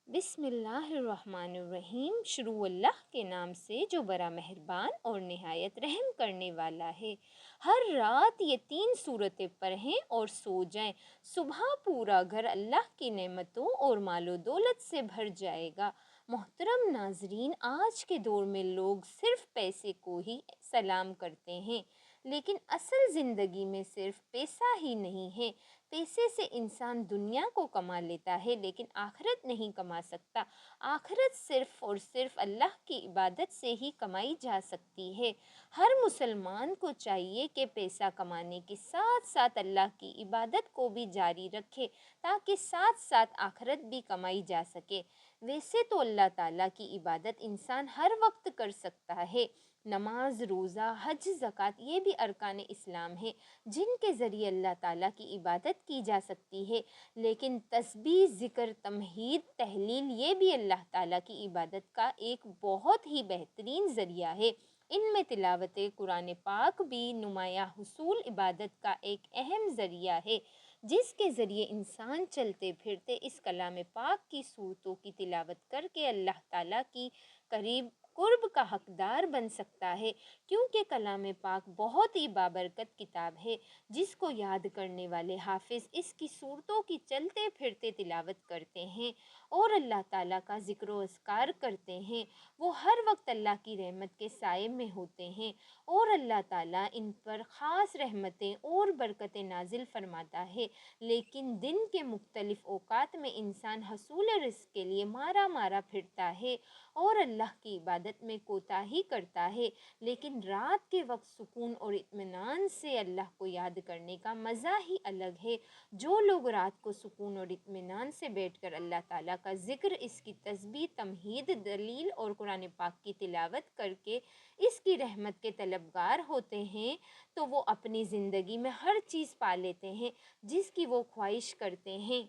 بسم اللہ الرحمن الرحیم۔ شروع اللہ کے نام سے جو بڑا مہربان اور نہایت رحم کرنے والا ہے۔ ہر رات یہ 3 صورتیں پڑھیں اور سو جائیں، صبح پورا گھر اللہ کی نعمتوں اور مال و دولت سے بھر جائے گا۔ محترم ناظرین، آج کے دور میں لوگ صرف پیسے کو ہی سلام کرتے ہیں، لیکن اصل زندگی میں صرف پیسہ ہی نہیں ہے۔ پیسے سے انسان دنیا کو کما لیتا ہے لیکن آخرت نہیں کما سکتا۔ آخرت صرف اور صرف اللہ کی عبادت سے ہی کمائی جا سکتی ہے۔ ہر مسلمان کو چاہیے کہ پیسہ کمانے کے ساتھ ساتھ اللہ کی عبادت کو بھی جاری رکھے تاکہ ساتھ ساتھ آخرت بھی کمائی جا سکے۔ ویسے تو اللہ تعالیٰ کی عبادت انسان ہر وقت کر سکتا ہے۔ نماز، روزہ، حج، زکوٰۃ یہ بھی ارکان اسلام ہے جن کے ذریعے اللہ تعالیٰ کی عبادت کی جا سکتی ہے، لیکن تسبیح، ذکر، تمہید، تحلیل یہ بھی اللہ تعالیٰ کی عبادت کا ایک بہت ہی بہترین ذریعہ ہے۔ ان میں تلاوت قرآن پاک بھی نمایاں حصول عبادت کا ایک اہم ذریعہ ہے، جس کے ذریعے انسان چلتے پھرتے اس کلام پاک کی صورتوں کی تلاوت کر کے اللہ تعالیٰ کی قرب کا حقدار بن سکتا ہے، کیونکہ کلام پاک بہت ہی بابرکت کتاب ہے جس کو یاد کرنے والے حافظ اس کی صورتوں کی چلتے پھرتے تلاوت کرتے ہیں اور اللہ تعالیٰ کا ذکر و اذکار کرتے ہیں، وہ ہر وقت اللہ کی رحمت کے سائے میں ہوتے ہیں اور اللہ تعالیٰ ان پر خاص رحمتیں اور برکتیں نازل فرماتا ہے۔ لیکن دن کے مختلف اوقات میں انسان حصول رزق کے لیے مارا مارا پھرتا ہے اور اللہ کی عبادت میں کوتاہی کرتا ہے، لیکن رات کے وقت سکون اور اطمینان سے اللہ کو یاد کرنے کا مزہ ہی الگ ہے۔ جو لوگ رات کو سکون اور اطمینان سے بیٹھ کر اللہ تعالیٰ کا ذکر، اس کی تسبیح، تمہید، دلیل اور قرآن پاک کی تلاوت کر کے اس کی رحمت کے طلبگار ہوتے ہیں تو وہ اپنی زندگی میں ہر چیز پا لیتے ہیں جس کی وہ خواہش کرتے ہیں۔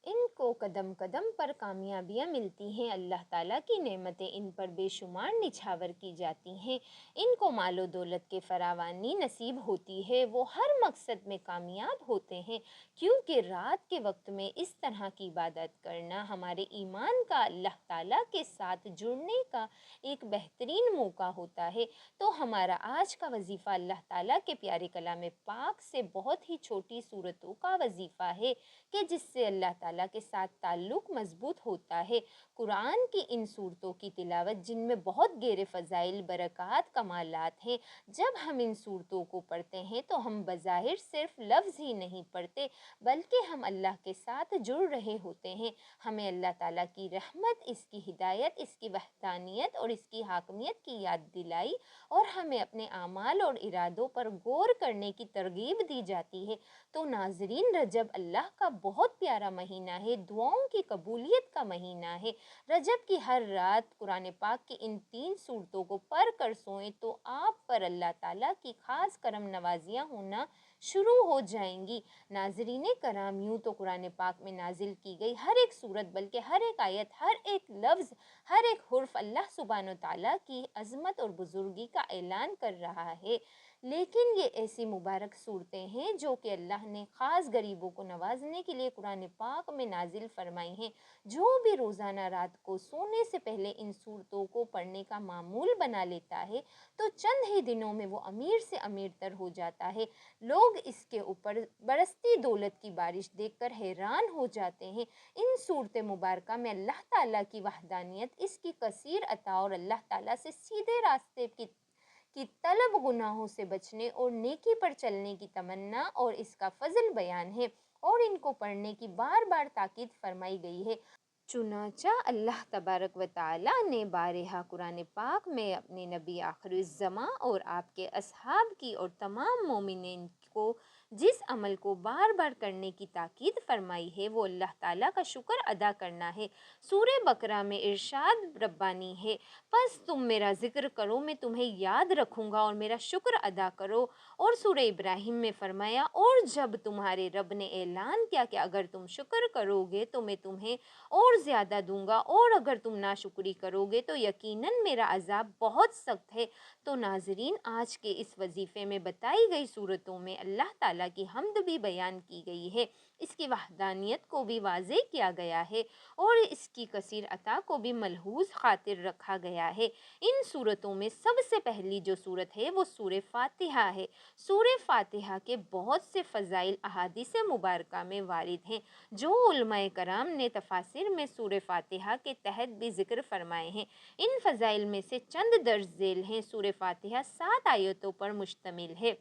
ان کو قدم قدم پر کامیابیاں ملتی ہیں، اللہ تعالیٰ کی نعمتیں ان پر بے شمار نچھاور کی جاتی ہیں، ان کو مال و دولت کے فراوانی نصیب ہوتی ہے، وہ ہر مقصد میں کامیاب ہوتے ہیں، کیونکہ رات کے وقت میں اس طرح کی عبادت کرنا ہمارے ایمان کا اللہ تعالیٰ کے ساتھ جڑنے کا ایک بہترین موقع ہوتا ہے۔ تو ہمارا آج کا وظیفہ اللہ تعالیٰ کے پیارے کلام پاک سے بہت ہی چھوٹی صورتوں کا وظیفہ ہے کہ جس سے اللہ تعالیٰ کے ساتھ تعلق مضبوط ہوتا ہے۔ قرآن کی ان صورتوں کی تلاوت جن میں بہت گہرے فضائل، برکات، کمالات ہیں، جب ہم ان صورتوں کو پڑھتے ہیں تو ہم بظاہر صرف لفظ ہی نہیں پڑھتے بلکہ ہم اللہ کے ساتھ جڑ رہے ہوتے ہیں۔ ہمیں اللہ تعالیٰ کی رحمت، اس کی ہدایت، اس کی وحدانیت اور اس کی حاکمیت کی یاد دلائی اور ہمیں اپنے اعمال اور ارادوں پر غور کرنے کی ترغیب دی جاتی ہے۔ تو ناظرین، رجب اللہ کا بہت پیارا مہینہ ہے، دعاؤں کی قبولیت کا مہینہ ہے۔ رجب کی ہر رات قرآن پاک کی ان 3 صورتوں کو پڑھ کر سوئیں تو آپ پر اللہ تعالیٰ کی خاص کرم نوازیاں ہونا شروع ہو جائیں گی۔ ناظرین کرام، یوں تو قرآن پاک میں نازل کی گئی ہر ایک صورت، بلکہ ہر ایک آیت، ہر ایک لفظ، ہر ایک حرف اللہ سبحانہ و تعالیٰ کی عظمت اور بزرگی کا اعلان کر رہا ہے، لیکن یہ ایسی مبارک صورتیں ہیں جو کہ اللہ نے خاص غریبوں کو نوازنے کے لیے قرآن پاک میں نازل فرمائی ہیں۔ جو بھی روزانہ رات کو سونے سے پہلے ان صورتوں کو پڑھنے کا معمول بنا لیتا ہے تو چند ہی دنوں میں وہ امیر سے امیر تر ہو جاتا ہے۔ لوگ اس کے اوپر برستی دولت کی بارش دیکھ کر حیران ہو جاتے ہیں۔ ان صورت مبارکہ میں اللہ تعالیٰ کی وحدانیت، اس کی کثیر عطا اور اللہ تعالیٰ سے سیدھے راستے کی طلب، گناہوں سے بچنے اور نیکی پر چلنے کی تمنا اور اس کا فضل بیان ہے، اور ان کو پڑھنے کی بار بار تاکید فرمائی گئی ہے۔ چنانچہ اللہ تبارک و تعالیٰ نے بارہا قرآن پاک میں اپنے نبی آخر الزماں اور آپ کے اصحاب کی اور تمام مومنین کو جس عمل کو بار بار کرنے کی تاکید فرمائی ہے وہ اللہ تعالیٰ کا شکر ادا کرنا ہے۔ سورہ بقرہ میں ارشاد ربانی ہے، پس تم میرا ذکر کرو، میں تمہیں یاد رکھوں گا، اور میرا شکر ادا کرو۔ اور سورہ ابراہیم میں فرمایا، اور جب تمہارے رب نے اعلان کیا کہ اگر تم شکر کرو گے تو میں تمہیں اور زیادہ دوں گا، اور اگر تم ناشکری کرو گے تو یقیناً میرا عذاب بہت سخت ہے۔ تو ناظرین، آج کے اس وظیفے میں بتائی گئی صورتوں میں اللہ تعالیٰ تعالیٰ کی حمد بھی بیان کی گئی ہے، اس کی وحدانیت کو بھی واضح کیا گیا ہے اور اس کی کثیر عطا کو بھی ملحوظ خاطر رکھا گیا ہے۔ ان صورتوں میں سب سے پہلی جو صورت ہے وہ سورہ فاتحہ ہے۔ سورہ فاتحہ کے بہت سے فضائل احادیث مبارکہ میں وارد ہیں، جو علماء کرام نے تفاسیر میں سورہ فاتحہ کے تحت بھی ذکر فرمائے ہیں۔ ان فضائل میں سے چند درج ذیل ہیں۔ سورہ فاتحہ 7 آیتوں پر مشتمل ہے،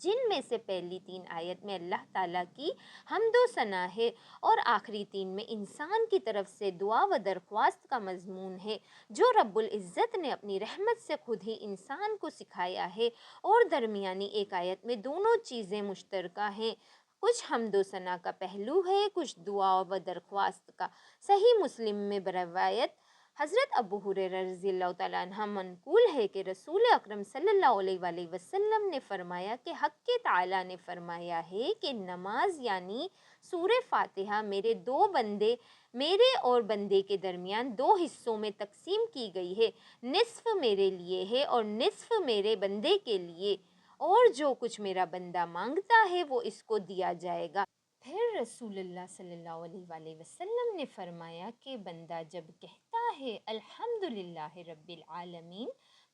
جن میں سے پہلی 3 آیت میں اللہ تعالیٰ کی حمد و ثنا ہے اور آخری 3 میں انسان کی طرف سے دعا و درخواست کا مضمون ہے، جو رب العزت نے اپنی رحمت سے خود ہی انسان کو سکھایا ہے، اور درمیانی ایک آیت میں دونوں چیزیں مشترکہ ہیں، کچھ حمد و ثنا کا پہلو ہے، کچھ دعا و درخواست کا۔ صحیح مسلم میں بروایت حضرت ابو ہریرہ رضی اللہ تعالیٰ عنہ منقول ہے کہ رسول اکرم صلی اللہ علیہ وآلہ وسلم نے فرمایا کہ حق تعالیٰ نے فرمایا ہے کہ نماز یعنی سورہ فاتحہ میرے اور بندے کے درمیان 2 حصوں میں تقسیم کی گئی ہے، نصف میرے لیے ہے اور نصف میرے بندے کے لیے، اور جو کچھ میرا بندہ مانگتا ہے وہ اس کو دیا جائے گا۔ پھر رسول اللہ صلی اللہ علیہ وآلہ وسلم نے فرمایا کہ بندہ جب کہتا ہے الحمدللہ رب العالمین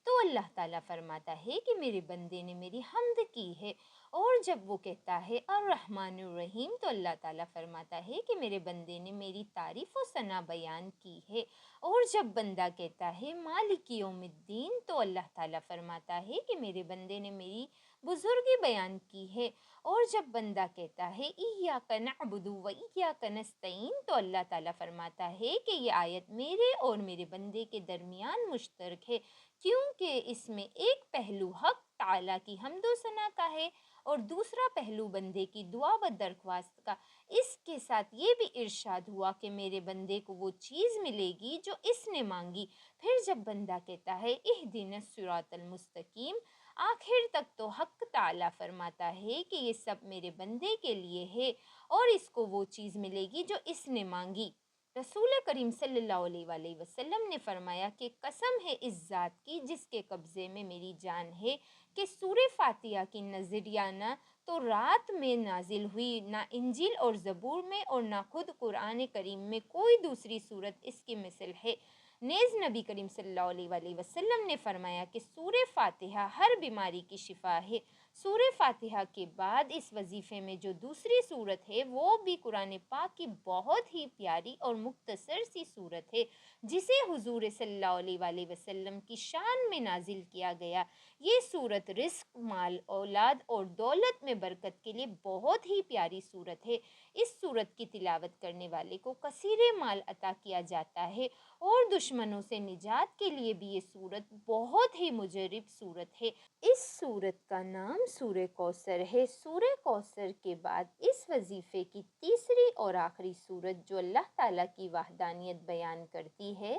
تو اللہ تعالیٰ فرماتا ہے کہ میرے بندے نے میری حمد کی ہے، اور جب وہ کہتا ہے الرحمن الرحیم تو اللہ تعالیٰ فرماتا ہے کہ میرے بندے نے میری تعریف و ثنا بیان کی ہے، اور جب بندہ کہتا ہے مالک یوم الدین تو اللہ تعالیٰ فرماتا ہے کہ میرے بندے نے میری بزرگی بیان کی ہے، اور جب بندہ کہتا ہے ایاک نعبد و ایاک نستعین تو اللہ تعالیٰ فرماتا ہے کہ یہ آیت میرے اور میرے بندے کے درمیان مشترک ہے، کیونکہ اس میں ایک پہلو حق تعالیٰ کی حمد و ثنا کا ہے اور دوسرا پہلو بندے کی دعا و درخواست کا۔ اس کے ساتھ یہ بھی ارشاد ہوا کہ میرے بندے کو وہ چیز ملے گی جو اس نے مانگی۔ پھر جب بندہ کہتا ہے اہدنا الصراط المستقیم، آخر تک تو حق تعالیٰ فرماتا ہے کہ یہ سب میرے بندے کے لیے ہے اور اس کو وہ چیز ملے گی جو اس نے مانگی۔ رسول کریم صلی اللہ علیہ وآلہ وسلم نے فرمایا کہ قسم ہے اس ذات کی جس کے قبضے میں میری جان ہے کہ سورہ فاتحہ کی نظریہ نہ تو رات میں نازل ہوئی، نہ انجیل اور زبور میں، اور نہ خود قرآن کریم میں کوئی دوسری صورت اس کی مثل ہے۔ نیز نبی کریم صلی اللہ علیہ وآلہ وسلم نے فرمایا کہ سورہ فاتحہ ہر بیماری کی شفا ہے۔ سورہ فاتحہ کے بعد اس وظیفے میں جو دوسری صورت ہے وہ بھی قرآن پاک کی بہت ہی پیاری اور مختصر سی صورت ہے، جسے حضور صلی اللہ علیہ وآلہ وسلم کی شان میں نازل کیا گیا۔ یہ صورت رزق، مال، اولاد اور دولت میں برکت کے لیے بہت ہی پیاری صورت ہے۔ اس صورت کی تلاوت کرنے والے کو کثیر مال عطا کیا جاتا ہے، اور دشمنوں سے نجات کے لیے بھی یہ صورت بہت ہی مجرب صورت ہے۔ اس صورت کا نام سورہ کوثر ہے۔ سورہ کوثر کے بعد اس وظیفے کی تیسری اور آخری صورت جو اللہ تعالیٰ کی وحدانیت بیان کرتی ہے،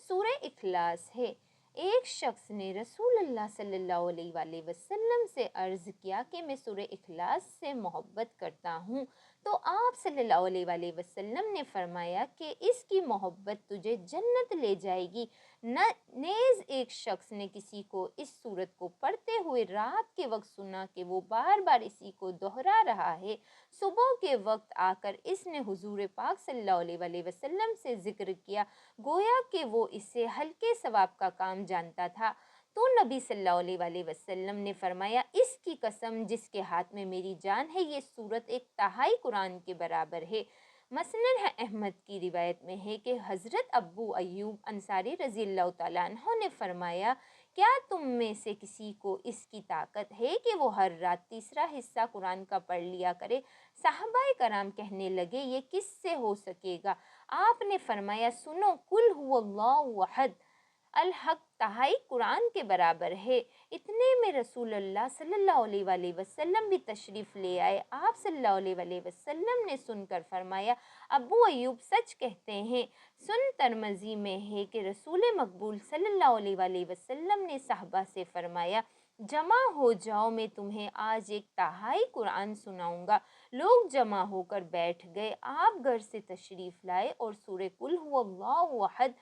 سورہ اخلاص ہے۔ ایک شخص نے رسول اللہ صلی اللہ علیہ وآلہ وسلم سے عرض کیا کہ میں سورہ اخلاص سے محبت کرتا ہوں، تو آپ صلی اللہ علیہ وآلہ وسلم نے فرمایا کہ اس کی محبت تجھے جنت لے جائے گی۔ نیز ایک شخص نے کسی کو اس سورت کو پڑھتے ہوئے رات کے وقت سنا کہ وہ بار بار اسی کو دہرا رہا ہے۔ صبح کے وقت آ کر اس نے حضور پاک صلی اللہ علیہ وآلہ وسلم سے ذکر کیا، گویا کہ وہ اس سے ہلکے ثواب کا کام جانتا تھا۔ تو نبی صلی اللہ علیہ وآلہ وسلم نے فرمایا اس کی قسم جس کے ہاتھ میں میری جان ہے، یہ سورت 1/3 قرآن کے برابر ہے۔ مسند احمد کی روایت میں ہے کہ حضرت ابو ایوب انصاری رضی اللہ تعالیٰ عنہ نے فرمایا کیا تم میں سے کسی کو اس کی طاقت ہے کہ وہ ہر رات تیسرا حصہ قرآن کا پڑھ لیا کرے؟ صحابہ کرام کہنے لگے یہ کس سے ہو سکے گا؟ آپ نے فرمایا سنو، قل هو اللہ احد، الحق 2/3 قرآن کے برابر ہے۔ اتنے میں رسول اللہ صلی اللہ علیہ وآلہ وسلم بھی تشریف لے آئے۔ آپ صلی اللہ علیہ وآلہ وسلم نے سن کر فرمایا ابو ایوب سچ کہتے ہیں۔ سن ترمذی میں ہے کہ رسول مقبول صلی اللہ علیہ وآلہ وسلم نے صحابہ سے فرمایا جمع ہو جاؤ، میں تمہیں آج 1/3 قرآن سناؤں گا۔ لوگ جمع ہو کر بیٹھ گئے۔ آپ گھر سے تشریف لائے اور سورہ قل هو اللہ احد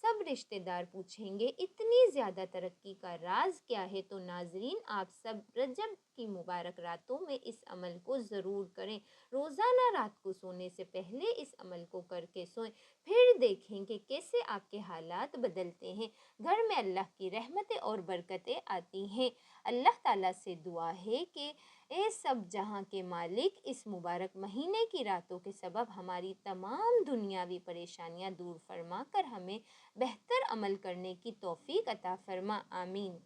سب رشتہ دار پوچھیں گے اتنی زیادہ ترقی کا راز کیا ہے؟ تو ناظرین، آپ سب رجب کی مبارک راتوں میں اس عمل کو ضرور کریں۔ روزانہ رات کو سونے سے پہلے اس عمل کو کر کے سوئیں، پھر دیکھیں کہ کیسے آپ کے حالات بدلتے ہیں، گھر میں اللہ کی رحمتیں اور برکتیں آتی ہیں۔ اللہ تعالیٰ سے دعا ہے کہ اے سب جہاں کے مالک، اس مبارک مہینے کی راتوں کے سبب ہماری تمام دنیاوی پریشانیاں دور فرما کر ہمیں بہتر عمل کرنے کی توفیق عطا فرما، آمین۔